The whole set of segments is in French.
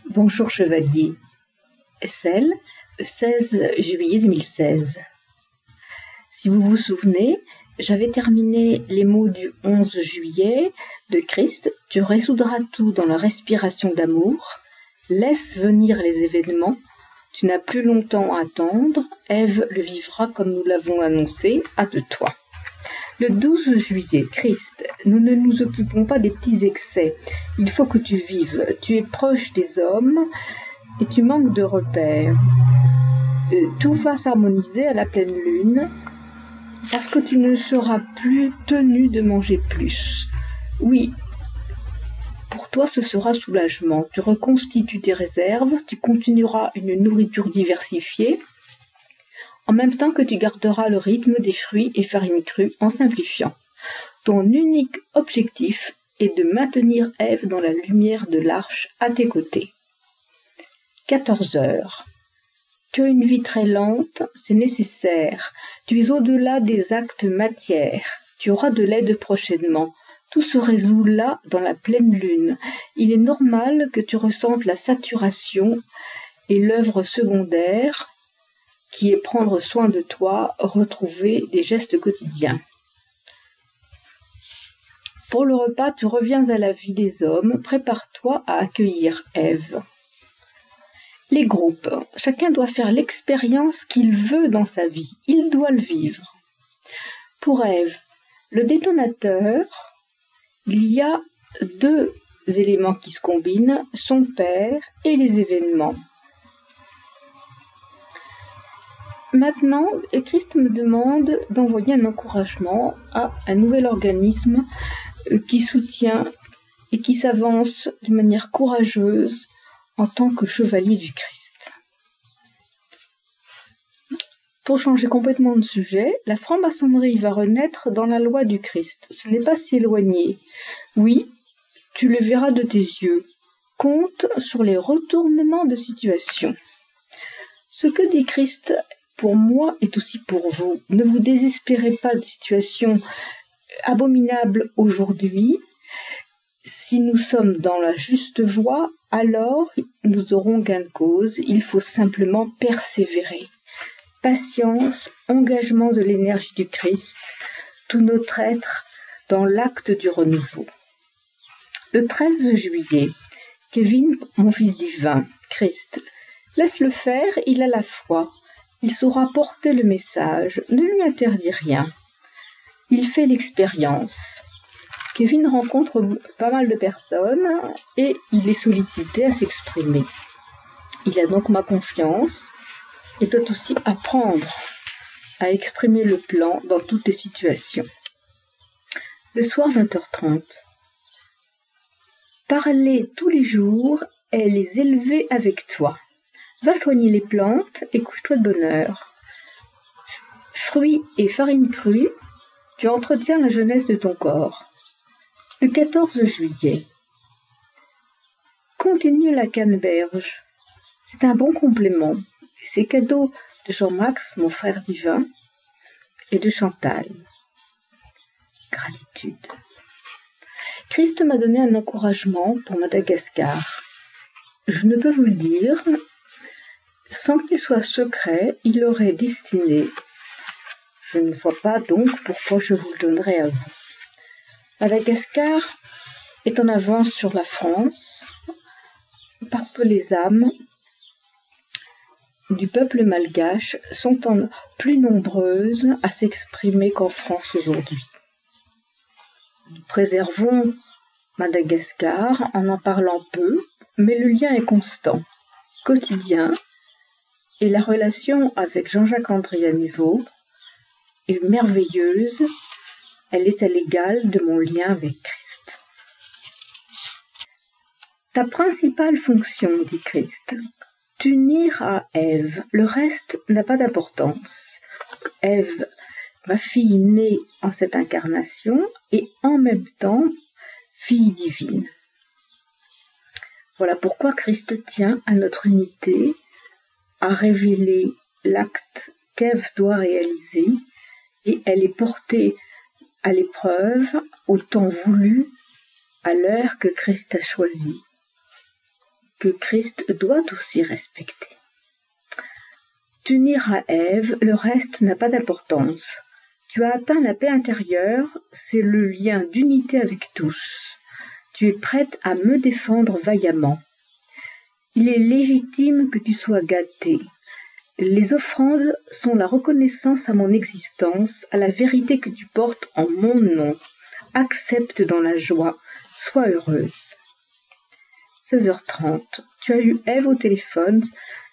Bonjour chevalier. Celle, 16 juillet 2016. Si vous vous souvenez, j'avais terminé les mots du 11 juillet de Christ. Tu résoudras tout dans la respiration d'amour. Laisse venir les événements. Tu n'as plus longtemps à attendre. Ève le vivra comme nous l'avons annoncé. Hâte-toi. Le 12 juillet, Christ, nous ne nous occupons pas des petits excès. Il faut que tu vives. Tu es proche des hommes et tu manques de repères. Tout va s'harmoniser à la pleine lune parce que tu ne seras plus tenu de manger plus. Oui, pour toi ce sera soulagement. Tu reconstitues tes réserves, tu continueras une nourriture diversifiée en même temps que tu garderas le rythme des fruits et farines crues en simplifiant. Ton unique objectif est de maintenir Ève dans la lumière de l'arche à tes côtés. 14 heures. Tu as une vie très lente, c'est nécessaire. Tu es au-delà des actes matières. Tu auras de l'aide prochainement. Tout se résout là, dans la pleine lune. Il est normal que tu ressentes la saturation et l'œuvre secondaire, qui est prendre soin de toi, retrouver des gestes quotidiens. Pour le repas, tu reviens à la vie des hommes, prépare-toi à accueillir Ève. Les groupes, chacun doit faire l'expérience qu'il veut dans sa vie, il doit le vivre. Pour Ève, le détonateur, il y a deux éléments qui se combinent, son père et les événements. Maintenant, Christ me demande d'envoyer un encouragement à un nouvel organisme qui soutient et qui s'avance de manière courageuse en tant que chevalier du Christ. Pour changer complètement de sujet, la franc-maçonnerie va renaître dans la loi du Christ. Ce n'est pas si éloigné. Oui, tu le verras de tes yeux. Compte sur les retournements de situation. Ce que dit Christ pour moi est aussi pour vous. Ne vous désespérez pas de situations abominables aujourd'hui. Si nous sommes dans la juste voie, alors nous aurons gain de cause. Il faut simplement persévérer. Patience, engagement de l'énergie du Christ, tout notre être dans l'acte du renouveau. Le 13 juillet, Kevin, mon fils divin, Christ, laisse-le faire, il a la foi. Il saura porter le message, ne lui interdis rien. Il fait l'expérience. Kevin rencontre pas mal de personnes et il est sollicité à s'exprimer. Il a donc ma confiance et doit aussi apprendre à exprimer le plan dans toutes les situations. Le soir 20h30. Parler tous les jours et les élever avec toi. Va soigner les plantes et couche-toi de bonne heure. Fruits et farine crue, tu entretiens la jeunesse de ton corps. Le 14 juillet. Continue la canneberge. C'est un bon complément. C'est cadeau de Jean-Max, mon frère divin, et de Chantal. Gratitude. Christ m'a donné un encouragement pour Madagascar. Je ne peux vous le dire. Sans qu'il soit secret, il l'aurait destiné. Je ne vois pas donc pourquoi je vous le donnerais à vous. Madagascar est en avance sur la France parce que les âmes du peuple malgache sont plus nombreuses à s'exprimer qu'en France aujourd'hui. Nous préservons Madagascar en parlant peu, mais le lien est constant, quotidien, et la relation avec Jean-Jacques André à Niveau est merveilleuse, elle est à l'égal de mon lien avec Christ. Ta principale fonction, dit Christ, t'unir à Ève, le reste n'a pas d'importance. Ève, ma fille née en cette incarnation et en même temps fille divine. Voilà pourquoi Christ tient à notre unité, à révéler l'acte qu'Ève doit réaliser, et elle est portée à l'épreuve, au temps voulu, à l'heure que Christ a choisi. que Christ doit aussi respecter. T'unir à Ève, le reste n'a pas d'importance. Tu as atteint la paix intérieure, c'est le lien d'unité avec tous. Tu es prête à me défendre vaillamment. Il est légitime que tu sois gâtée. Les offrandes sont la reconnaissance à mon existence, à la vérité que tu portes en mon nom. Accepte dans la joie, sois heureuse. 16h30. Tu as eu Ève au téléphone,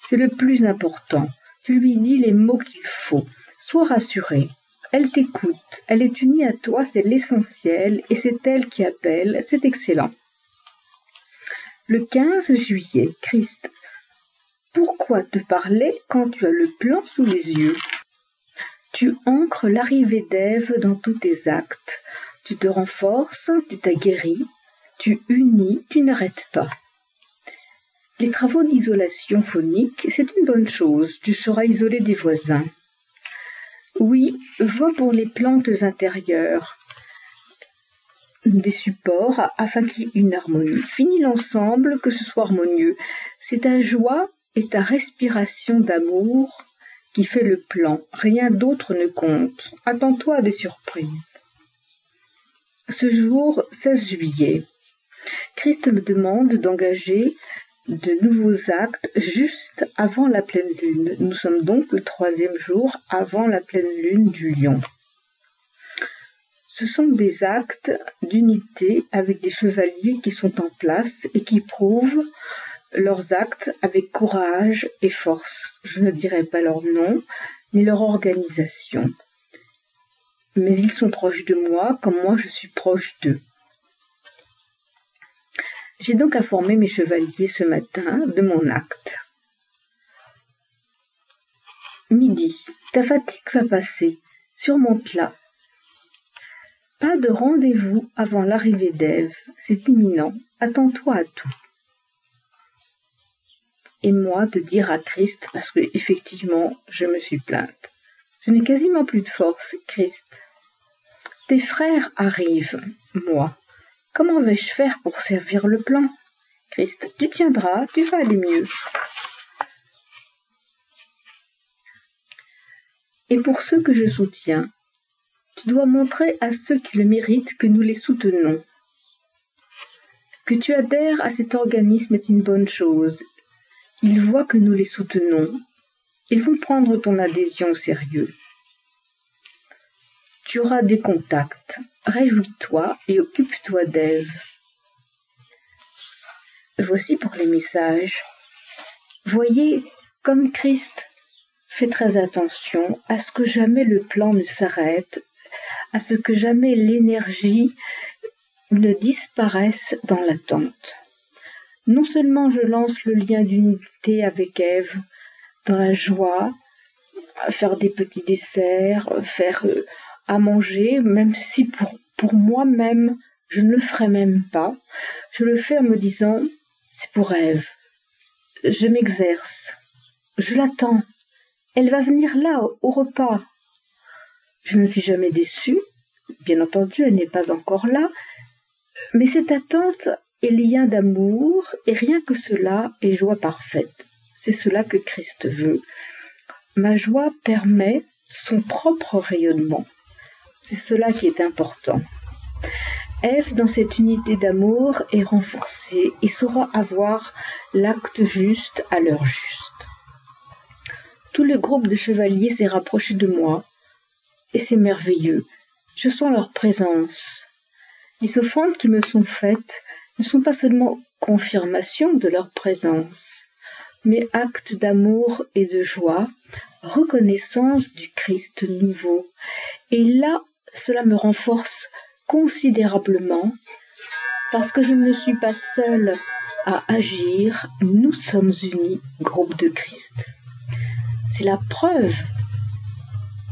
c'est le plus important. Tu lui dis les mots qu'il faut. Sois rassurée. Elle t'écoute, elle est unie à toi, c'est l'essentiel, et c'est elle qui appelle, c'est excellent. Le 15 juillet, Christ. Pourquoi te parler quand tu as le plan sous les yeux? Tu ancres l'arrivée d'Ève dans tous tes actes. Tu te renforces, tu t'aguerris, tu unis, tu n'arrêtes pas. Les travaux d'isolation phonique, c'est une bonne chose, tu seras isolé des voisins. Oui, va pour les plantes intérieures des supports afin qu'il y ait une harmonie. Finis l'ensemble, que ce soit harmonieux. C'est ta joie et ta respiration d'amour qui fait le plan. Rien d'autre ne compte. Attends-toi à des surprises. Ce jour, 16 juillet, Christ me demande d'engager de nouveaux actes juste avant la pleine lune. Nous sommes donc le 3e jour avant la pleine lune du Lion. Ce sont des actes d'unité avec des chevaliers qui sont en place et qui prouvent leurs actes avec courage et force. Je ne dirai pas leur nom ni leur organisation, mais ils sont proches de moi comme moi je suis proche d'eux. J'ai donc informé mes chevaliers ce matin de mon acte. Midi, ta fatigue va passer, surmonte-la. Pas de rendez-vous avant l'arrivée d'Ève, c'est imminent, attends-toi à tout. Et moi de dire à Christ, parce que effectivement je me suis plainte, je n'ai quasiment plus de force, Christ. Tes frères arrivent, moi. Comment vais-je faire pour servir le plan? Christ, tu tiendras, tu vas aller mieux. Et pour ceux que je soutiens, tu dois montrer à ceux qui le méritent que nous les soutenons. Que tu adhères à cet organisme est une bonne chose. Ils voient que nous les soutenons. Ils vont prendre ton adhésion au sérieux. Tu auras des contacts. Réjouis-toi et occupe-toi d'Ève. Voici pour les messages. Voyez, comme Christ fait très attention à ce que jamais le plan ne s'arrête, à ce que jamais l'énergie ne disparaisse dans l'attente. Non seulement je lance le lien d'unité avec Ève dans la joie, faire des petits desserts, faire à manger, même si pour moi-même, je ne le ferai même pas. Je le fais en me disant, c'est pour Ève. Je m'exerce. Je l'attends. Elle va venir là, au repas. Je ne suis jamais déçue. Bien entendu, elle n'est pas encore là. Mais cette attente est lien d'amour, et rien que cela est joie parfaite. C'est cela que Christ veut. Ma joie permet son propre rayonnement. C'est cela qui est important. Ève, dans cette unité d'amour, est renforcée et saura avoir l'acte juste à l'heure juste. Tout le groupe de chevaliers s'est rapproché de moi, et c'est merveilleux. Je sens leur présence. Les offrandes qui me sont faites ne sont pas seulement confirmation de leur présence, mais actes d'amour et de joie, reconnaissance du Christ nouveau. Et là, cela me renforce considérablement parce que je ne suis pas seule à agir, nous sommes unis, groupe de Christ. C'est la preuve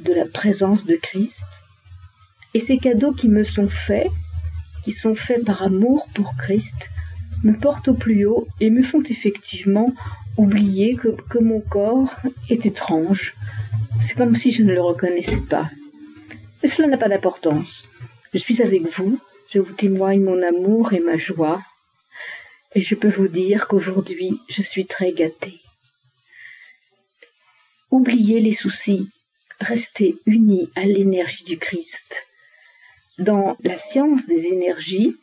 de la présence de Christ et ces cadeaux qui me sont faits, qui sont faits par amour pour Christ, me portent au plus haut et me font effectivement oublier que mon corps est étrange. C'est comme si je ne le reconnaissais pas. Mais cela n'a pas d'importance. Je suis avec vous, je vous témoigne mon amour et ma joie. Et je peux vous dire qu'aujourd'hui, je suis très gâtée. Oubliez les soucis, restez unis à l'énergie du Christ. Dans la science des énergies,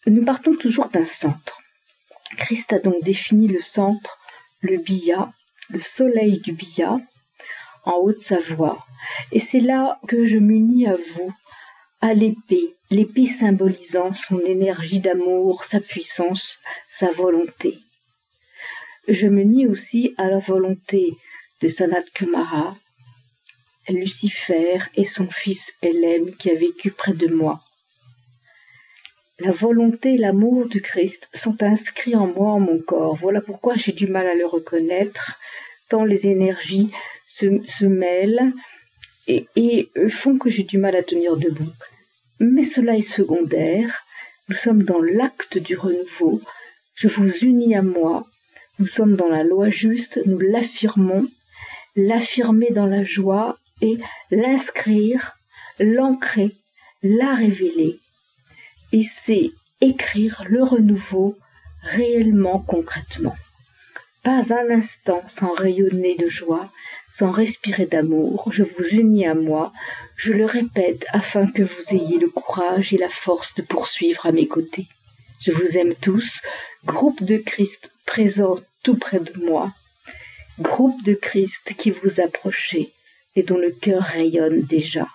nous partons toujours d'un centre. Christ a donc défini le centre, le Bia, le soleil du Bia, en Haute-Savoie. Et c'est là que je m'unis à vous, à l'épée symbolisant son énergie d'amour, sa puissance, sa volonté. Je m'unis aussi à la volonté de Sanat Kumara, Lucifer et son fils Hélène qui a vécu près de moi. La volonté et l'amour du Christ sont inscrits en moi, en mon corps. Voilà pourquoi j'ai du mal à le reconnaître, tant les énergies se mêlent et font que j'ai du mal à tenir debout. Mais cela est secondaire. Nous sommes dans l'acte du renouveau. Je vous unis à moi. Nous sommes dans la loi juste, nous l'affirmons, l'affirmer dans la joie et l'inscrire, l'ancrer, la révéler. Et c'est écrire le renouveau réellement, concrètement. Pas un instant sans rayonner de joie, sans respirer d'amour. Je vous unis à moi, je le répète afin que vous ayez le courage et la force de poursuivre à mes côtés. Je vous aime tous, groupe de Christ présent tout près de moi, groupe de Christ qui vous approchez et dont le cœur rayonne déjà.